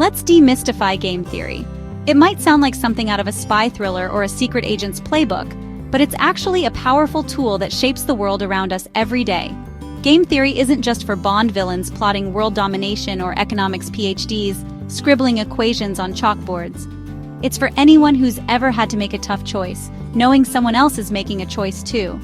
Let's demystify game theory. It might sound like something out of a spy thriller or a secret agent's playbook, but it's actually a powerful tool that shapes the world around us every day. Game theory isn't just for Bond villains plotting world domination or economics PhDs scribbling equations on chalkboards. It's for anyone who's ever had to make a tough choice, knowing someone else is making a choice too.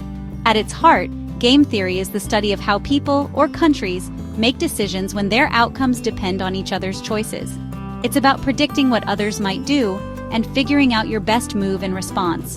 At its heart, game theory is the study of how people or countries make decisions when their outcomes depend on each other's choices. It's about predicting what others might do and figuring out your best move in response.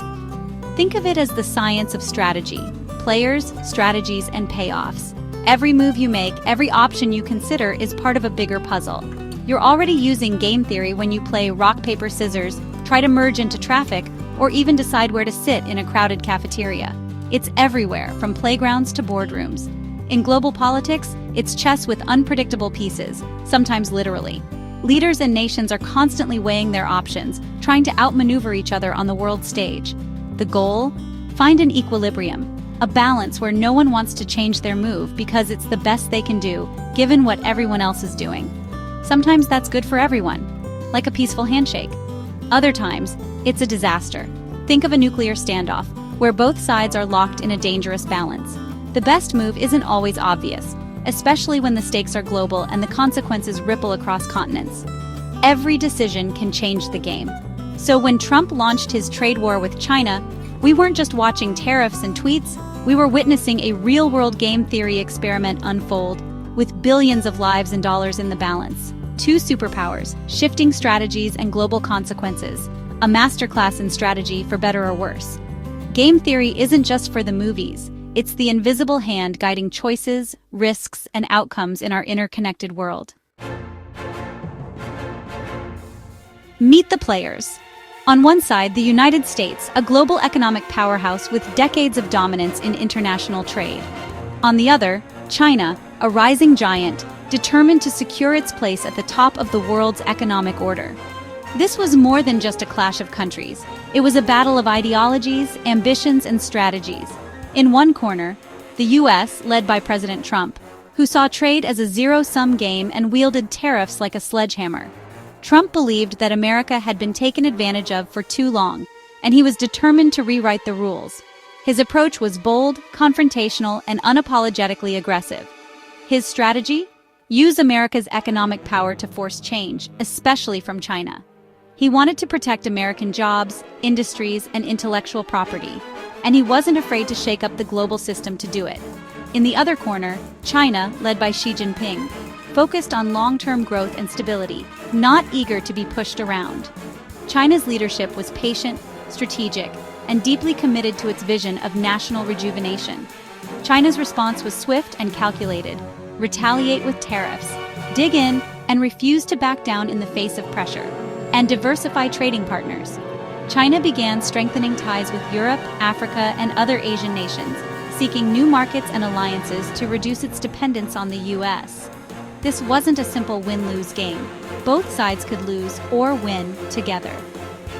Think of it as the science of strategy, players, strategies, and payoffs. Every move you make, every option you consider is part of a bigger puzzle. You're already using game theory when you play rock, paper, scissors, try to merge into traffic, or even decide where to sit in a crowded cafeteria. It's everywhere, from playgrounds to boardrooms. In global politics, it's chess with unpredictable pieces, sometimes literally. Leaders and nations are constantly weighing their options, trying to outmaneuver each other on the world stage. The goal? Find an equilibrium, a balance where no one wants to change their move because it's the best they can do, given what everyone else is doing. Sometimes that's good for everyone, like a peaceful handshake. Other times, it's a disaster. Think of a nuclear standoff, where both sides are locked in a dangerous balance. The best move isn't always obvious, especially when the stakes are global and the consequences ripple across continents. Every decision can change the game. So when Trump launched his trade war with China, we weren't just watching tariffs and tweets, we were witnessing a real-world game theory experiment unfold, with billions of lives and dollars in the balance. Two superpowers, shifting strategies and global consequences, a masterclass in strategy for better or worse. Game theory isn't just for the movies, it's the invisible hand guiding choices, risks, and outcomes in our interconnected world. Meet the players. On one side, the United States, a global economic powerhouse with decades of dominance in international trade. On the other, China, a rising giant, determined to secure its place at the top of the world's economic order. This was more than just a clash of countries. It was a battle of ideologies, ambitions, and strategies. In one corner, the US, led by President Trump, who saw trade as a zero-sum game and wielded tariffs like a sledgehammer. Trump believed that America had been taken advantage of for too long, and he was determined to rewrite the rules. His approach was bold, confrontational, and unapologetically aggressive. His strategy? Use America's economic power to force change, especially from China. He wanted to protect American jobs, industries, and intellectual property, and he wasn't afraid to shake up the global system to do it. In the other corner, China, led by Xi Jinping, focused on long-term growth and stability, not eager to be pushed around. China's leadership was patient, strategic, and deeply committed to its vision of national rejuvenation. China's response was swift and calculated: retaliate with tariffs, dig in, and refuse to back down in the face of pressure, and diversify trading partners. China began strengthening ties with Europe, Africa, and other Asian nations, seeking new markets and alliances to reduce its dependence on the US. This wasn't a simple win-lose game. Both sides could lose or win together.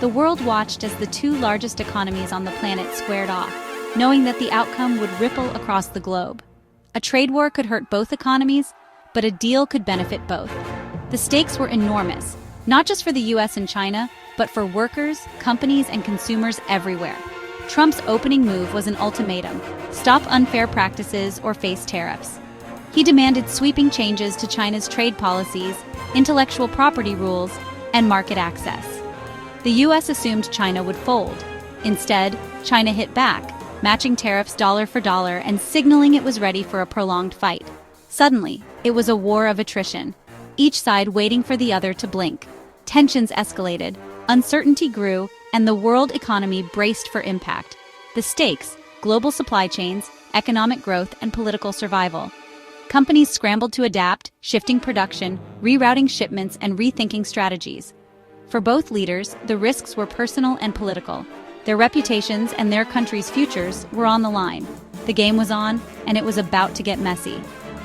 The world watched as the two largest economies on the planet squared off, knowing that the outcome would ripple across the globe. A trade war could hurt both economies, but a deal could benefit both. The stakes were enormous, not just for the US and China, but for workers, companies, and consumers everywhere. Trump's opening move was an ultimatum: stop unfair practices or face tariffs. He demanded sweeping changes to China's trade policies, intellectual property rules, and market access. The US assumed China would fold. Instead, China hit back, matching tariffs dollar for dollar and signaling it was ready for a prolonged fight. Suddenly, it was a war of attrition, each side waiting for the other to blink. Tensions escalated, uncertainty grew, and the world economy braced for impact. The stakes: global supply chains, economic growth, and political survival. Companies scrambled to adapt, shifting production, rerouting shipments, and rethinking strategies. For both leaders, the risks were personal and political. Their reputations and their country's futures were on the line. The game was on, and it was about to get messy.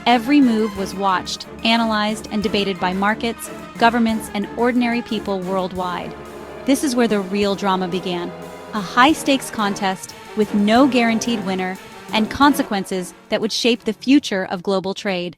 Every move was watched, analyzed, and debated by markets, governments, and ordinary people worldwide. This is where the real drama began. A high-stakes contest with no guaranteed winner and consequences that would shape the future of global trade.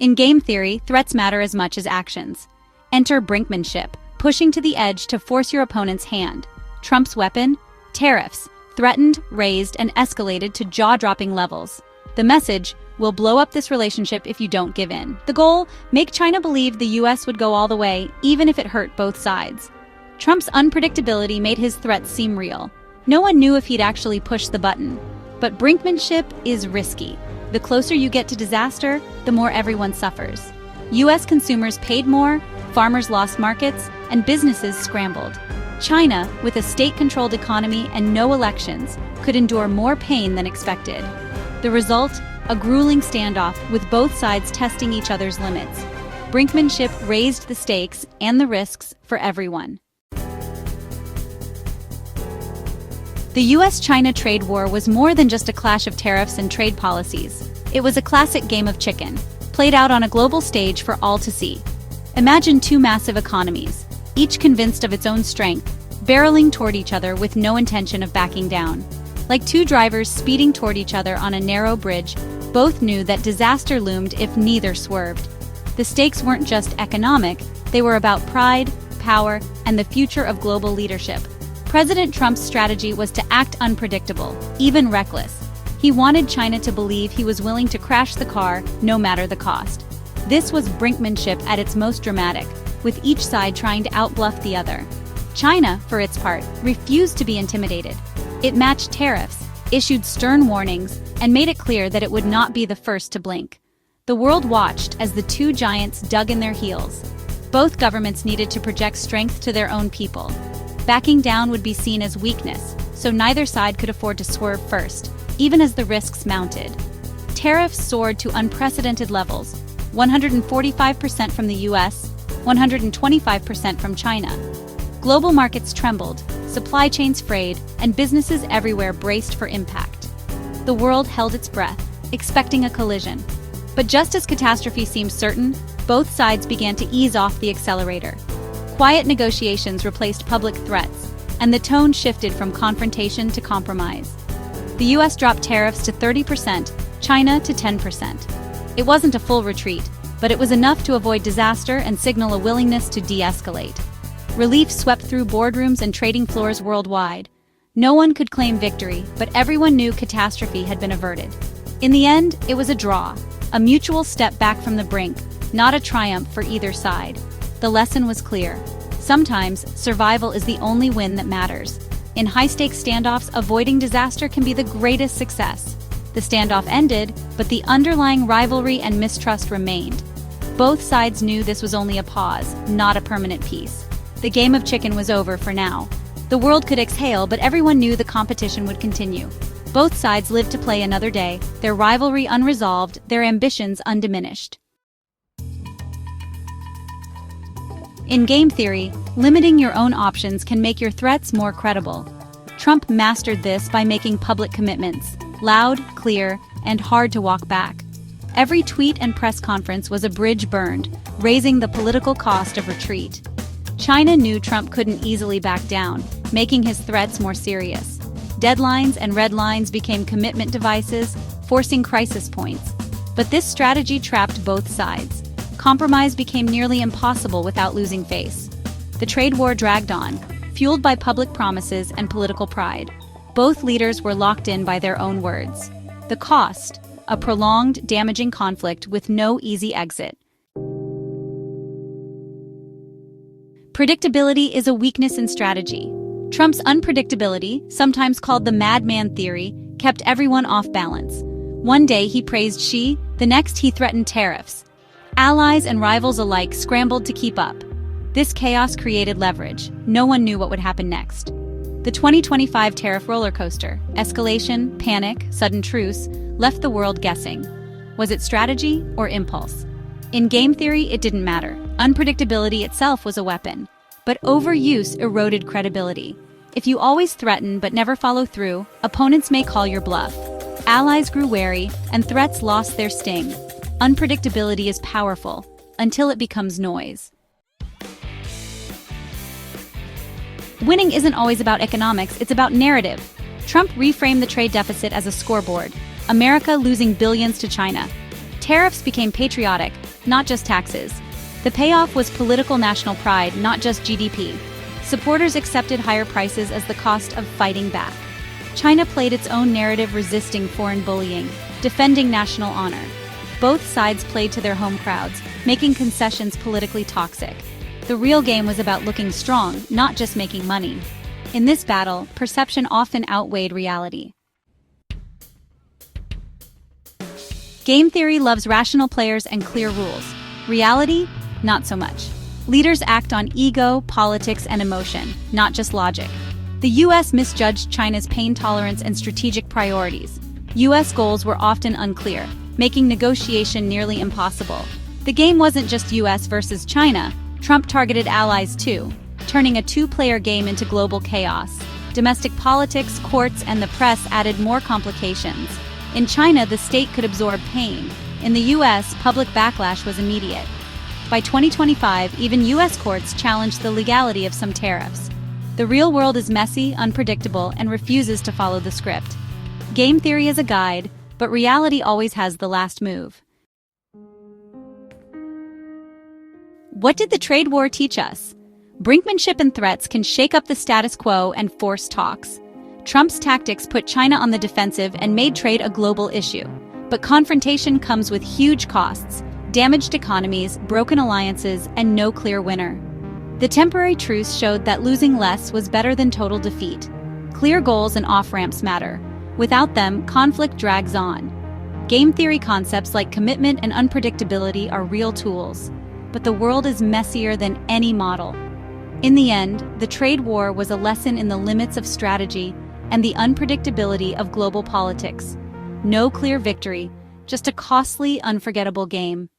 In game theory, threats matter as much as actions. Enter brinkmanship, pushing to the edge to force your opponent's hand. Trump's weapon? Tariffs, threatened, raised, and escalated to jaw-dropping levels. The message: we'll blow up this relationship if you don't give in. The goal: make China believe the US would go all the way, even if it hurt both sides. Trump's unpredictability made his threats seem real. No one knew if he'd actually push the button. But brinkmanship is risky. The closer you get to disaster, the more everyone suffers. US consumers paid more, farmers lost markets, and businesses scrambled. China, with a state-controlled economy and no elections, could endure more pain than expected. The result? A grueling standoff with both sides testing each other's limits. Brinkmanship raised the stakes and the risks for everyone. The US-China trade war was more than just a clash of tariffs and trade policies. It was a classic game of chicken, played out on a global stage for all to see. Imagine two massive economies, each convinced of its own strength, barreling toward each other with no intention of backing down. Like two drivers speeding toward each other on a narrow bridge, both knew that disaster loomed if neither swerved. The stakes weren't just economic, they were about pride, power, and the future of global leadership. President Trump's strategy was to act unpredictable, even reckless. He wanted China to believe he was willing to crash the car, no matter the cost. This was brinkmanship at its most dramatic, with each side trying to outbluff the other. China, for its part, refused to be intimidated. It matched tariffs, issued stern warnings, and made it clear that it would not be the first to blink. The world watched as the two giants dug in their heels. Both governments needed to project strength to their own people. Backing down would be seen as weakness, so neither side could afford to swerve first, even as the risks mounted. Tariffs soared to unprecedented levels, 145% from the US, 125% from China. Global markets trembled, supply chains frayed, and businesses everywhere braced for impact. The world held its breath, expecting a collision. But just as catastrophe seemed certain, both sides began to ease off the accelerator. Quiet negotiations replaced public threats, and the tone shifted from confrontation to compromise. The US dropped tariffs to 30%, China to 10%. It wasn't a full retreat, but it was enough to avoid disaster and signal a willingness to de-escalate. Relief swept through boardrooms and trading floors worldwide. No one could claim victory, but everyone knew catastrophe had been averted. In the end, it was a draw, a mutual step back from the brink, not a triumph for either side. The lesson was clear. Sometimes, survival is the only win that matters. In high-stakes standoffs, avoiding disaster can be the greatest success. The standoff ended, but the underlying rivalry and mistrust remained. Both sides knew this was only a pause, not a permanent peace. The game of chicken was over for now. The world could exhale, but everyone knew the competition would continue. Both sides lived to play another day, their rivalry unresolved, their ambitions undiminished. In game theory, limiting your own options can make your threats more credible. Trump mastered this by making public commitments, loud, clear, and hard to walk back. Every tweet and press conference was a bridge burned, raising the political cost of retreat. China knew Trump couldn't easily back down, making his threats more serious. Deadlines and red lines became commitment devices, forcing crisis points. But this strategy trapped both sides. Compromise became nearly impossible without losing face. The trade war dragged on, fueled by public promises and political pride. Both leaders were locked in by their own words. The cost: a prolonged, damaging conflict with no easy exit. Predictability is a weakness in strategy. Trump's unpredictability, sometimes called the madman theory, kept everyone off balance. One day he praised Xi, the next he threatened tariffs. Allies and rivals alike scrambled to keep up. This chaos created leverage. No one knew what would happen next. The 2025 tariff roller coaster, escalation, panic, sudden truce, left the world guessing. Was it strategy or impulse? In game theory, it didn't matter. Unpredictability itself was a weapon. But overuse eroded credibility. If you always threaten but never follow through, opponents may call your bluff. Allies grew wary, and threats lost their sting. Unpredictability is powerful, until it becomes noise. Winning isn't always about economics, it's about narrative. Trump reframed the trade deficit as a scoreboard, America losing billions to China. Tariffs became patriotic, not just taxes. The payoff was political national pride, not just GDP. Supporters accepted higher prices as the cost of fighting back. China played its own narrative, resisting foreign bullying, defending national honor. Both sides played to their home crowds, making concessions politically toxic. The real game was about looking strong, not just making money. In this battle, perception often outweighed reality. Game theory loves rational players and clear rules. Reality, not so much. Leaders act on ego, politics, and emotion, not just logic. The US misjudged China's pain tolerance and strategic priorities. US goals were often unclear, making negotiation nearly impossible. The game wasn't just US versus China. Trump targeted allies too, turning a two-player game into global chaos. Domestic politics, courts, and the press added more complications. In China, the state could absorb pain. In the US, public backlash was immediate. By 2025, even US courts challenged the legality of some tariffs. The real world is messy, unpredictable, and refuses to follow the script. Game theory is a guide, but reality always has the last move. What did the trade war teach us? Brinkmanship and threats can shake up the status quo and force talks. Trump's tactics put China on the defensive and made trade a global issue. But confrontation comes with huge costs, damaged economies, broken alliances, and no clear winner. The temporary truce showed that losing less was better than total defeat. Clear goals and off-ramps matter. Without them, conflict drags on. Game theory concepts like commitment and unpredictability are real tools. But the world is messier than any model. In the end, the trade war was a lesson in the limits of strategy and the unpredictability of global politics. No clear victory, just a costly, unforgettable game.